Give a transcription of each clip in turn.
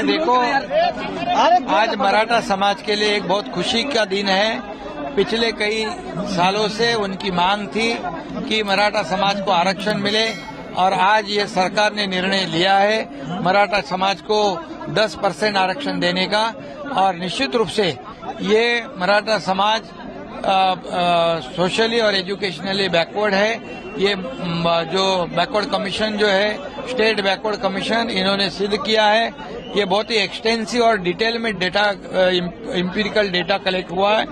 देखो, आज मराठा समाज के लिए एक बहुत खुशी का दिन है। पिछले कई सालों से उनकी मांग थी कि मराठा समाज को आरक्षण मिले और आज ये सरकार ने निर्णय लिया है मराठा समाज को 10% आरक्षण देने का। और निश्चित रूप से ये मराठा समाज सोशली और एजुकेशनली बैकवर्ड है। ये जो बैकवर्ड कमीशन जो है, स्टेट बैकवर्ड कमीशन, इन्होंने सिद्ध किया है। ये बहुत ही एक्सटेंसिव और डिटेल में डेटा, एम्पिरिकल डेटा कलेक्ट हुआ है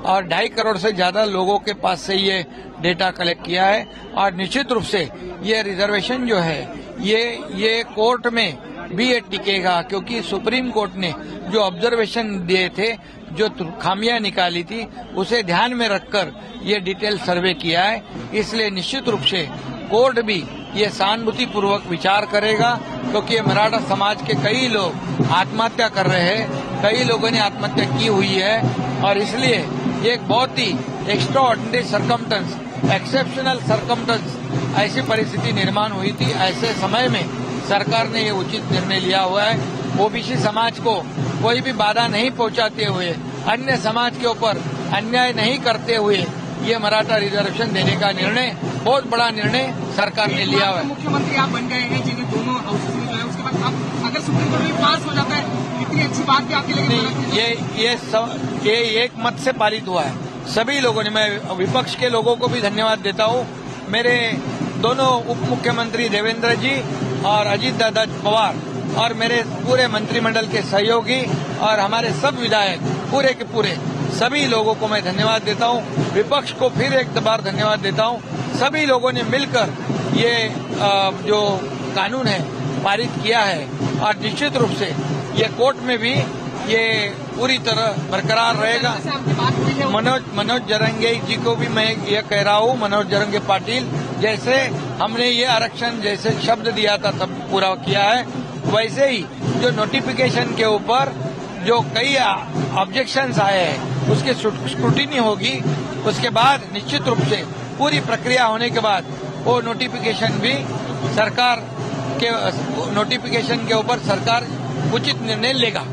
और 2.5 करोड़ से ज्यादा लोगों के पास से ये डेटा कलेक्ट किया है। और निश्चित रूप से ये रिजर्वेशन जो है ये कोर्ट में भी ये टिकेगा, क्योंकि सुप्रीम कोर्ट ने जो ऑब्जर्वेशन दिए थे, जो खामियां निकाली थी, उसे ध्यान में रखकर ये डिटेल सर्वे किया है। इसलिए निश्चित रूप से कोर्ट भी ये सहानुभूति पूर्वक विचार करेगा, क्योंकि ये मराठा समाज के कई लोग आत्महत्या कर रहे हैं, कई लोगों ने आत्महत्या की हुई है। और इसलिए ये एक बहुत ही एक्स्ट्राऑर्डिनरी सर्कमस्टेंस, एक्सेप्शनल सर्कमस्टेंस, ऐसी परिस्थिति निर्माण हुई थी। ऐसे समय में सरकार ने ये उचित निर्णय लिया हुआ है। ओबीसी समाज को कोई भी बाधा नहीं पहुंचाते हुए, अन्य समाज के ऊपर अन्याय नहीं करते हुए ये मराठा रिजर्वेशन देने का निर्णय, बहुत बड़ा निर्णय सरकार ने लिया हुआ है। मुख्यमंत्री आप बन गए हैं, जिन्हें दोनों हाउसेस में जो है, उसके बाद आप अगर सुप्रीम कोर्ट में पास हो जाता है, इतनी अच्छी बात भी आपके लिए ये एक मत से पारित हुआ है। सभी लोगों ने, मैं विपक्ष के लोगों को भी धन्यवाद देता हूँ। मेरे दोनों उप मुख्यमंत्री देवेंद्र जी और अजीत दादा पवार और मेरे पूरे मंत्रिमंडल के सहयोगी और हमारे सब विधायक, पूरे के पूरे सभी लोगों को मैं धन्यवाद देता हूँ। विपक्ष को फिर एक बार धन्यवाद देता हूँ। सभी लोगों ने मिलकर ये जो कानून है पारित किया है और निश्चित रूप से ये कोर्ट में भी ये पूरी तरह बरकरार रहेगा। मनोज जरंगे जी को भी मैं ये कह रहा हूँ, मनोज जरंगे पाटिल, जैसे हमने ये आरक्षण जैसे शब्द दिया था तब पूरा किया है, वैसे ही जो नोटिफिकेशन के ऊपर जो कई ऑब्जेक्शंस आए हैं उसकी स्क्रूटिनी होगी। उसके बाद निश्चित रूप से पूरी प्रक्रिया होने के बाद वो नोटिफिकेशन भी सरकार के नोटिफिकेशन के ऊपर सरकार उचित निर्णय लेगा।